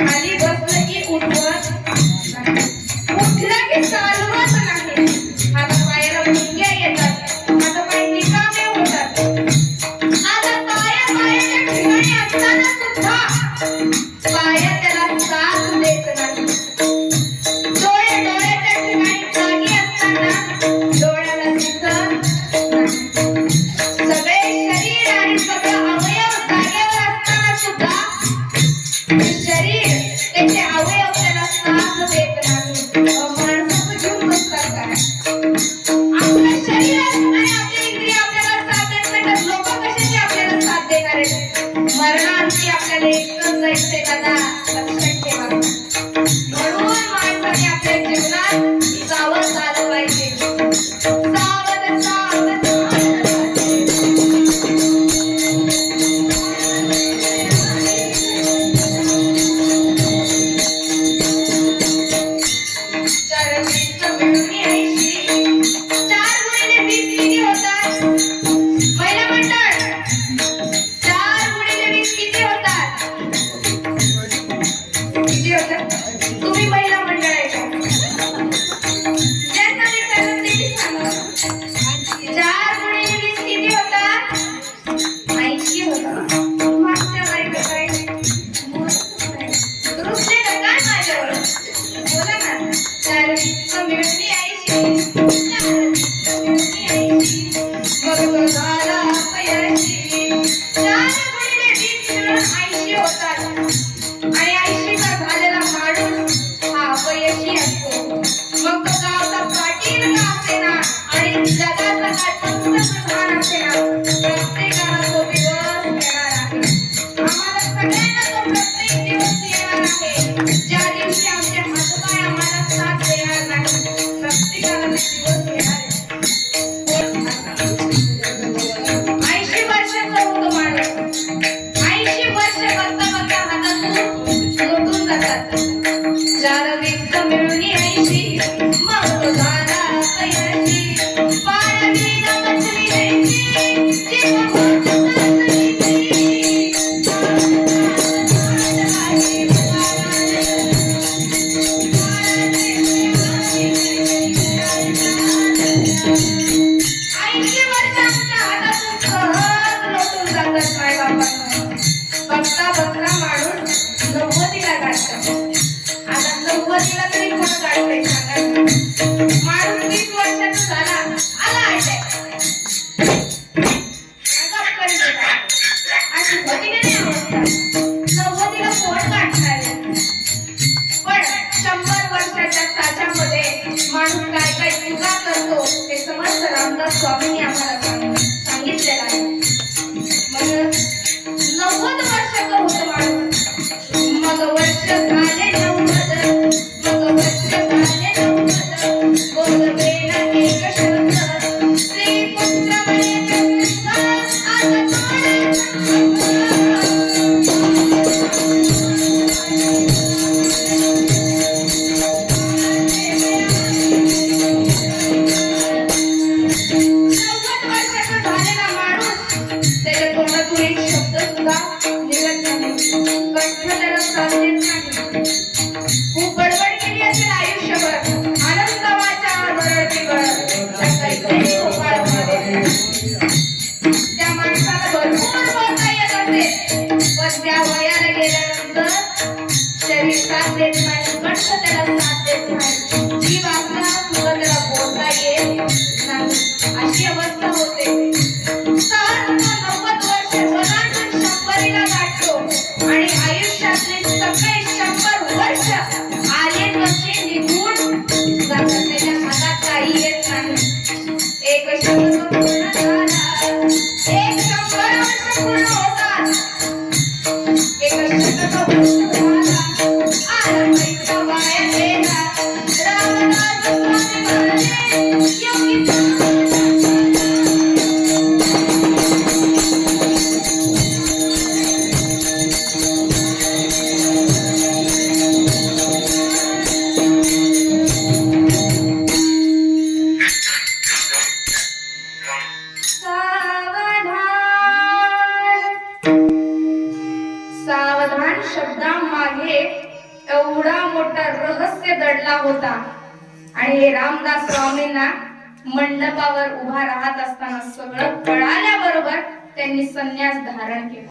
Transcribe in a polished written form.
खाली बसलं की उठवत उठलं की चालवत अपयशी असतो. मग तो गावचा पाटील का असेना आणि जगाचा काय पंतप्रधान असेना, प्रत्येकाला तो दिवस येणार आहे. आम्हाला सगळ्यांना तो प्रत्येक दिवस येणार आहे, ज्या दिवशी आमचे हातपाय आम्हाला साथ देणार नाही. प्रत्येकाला ते दिवस येणार आहे. 80 वर्षाचा होतो माणूस. 80 वर्ष करता करता हातातून लोटून जातात. ज्याला वित्त मिळून 80 मग तो झाला अपयशी. पाळली न बसली द्यायची जेव्हा होत चालली. बघता बघता माणूस 90ला गाठतो. आता 90ला तरी कोण गाठतंय सांगा. माणूस 20 वर्षाचा झाला, आला अटॅक. अशी होती का नाही अवस्था? 90ला कोण गाठणार आहे? पण 100 वर्षाच्या साच्यामध्ये माणूस काय काय चुका करतो हे समर्थ रामदास स्वामींनी आम्हाला सांगितलेलं आहे. मग 90 वर्षाचा होतो माणूस. मग वर्ष झाले 90, मग वर्ष झाले 90, बोलवेना एक शब्द. श्रीपुत्र म्हणे आता खूप बडबड केली असेल आयुष्यभर, आनंदवाच्या बरडीवर त्या माणसाला भरपूर बोलता येत असेल, पण त्या वयाला गेल्यानंतर शरीर साथ देत नाही, कंठ त्याला साथ देत नाही, जीव आपला सुद्धा त्याला बोलता येत नाही, अशी अवस्था होते. सहज 90 वर्ष ओलांडून 100ला गाठतो आणि आयुष्यातले सगळे 100 वर्ष आले कसे निघून जातात. त्याच्या हातात काही येत नाही. एक शब्द पूर्ण झाला, एक 100 वर्ष पूर्ण होतात. एक शब्द पूर्ण झाला, आला पैसा वाया गेला. रामदास स्वामी म्हणाले योगी सावधान शब्दामागे एवढा मोठा रहस्य दडला होता. आणि हे रामदास स्वामींना मंडपावर उभा राहत असताना सगळं कळाल्याबरोबर त्यांनी संन्यास धारण केला.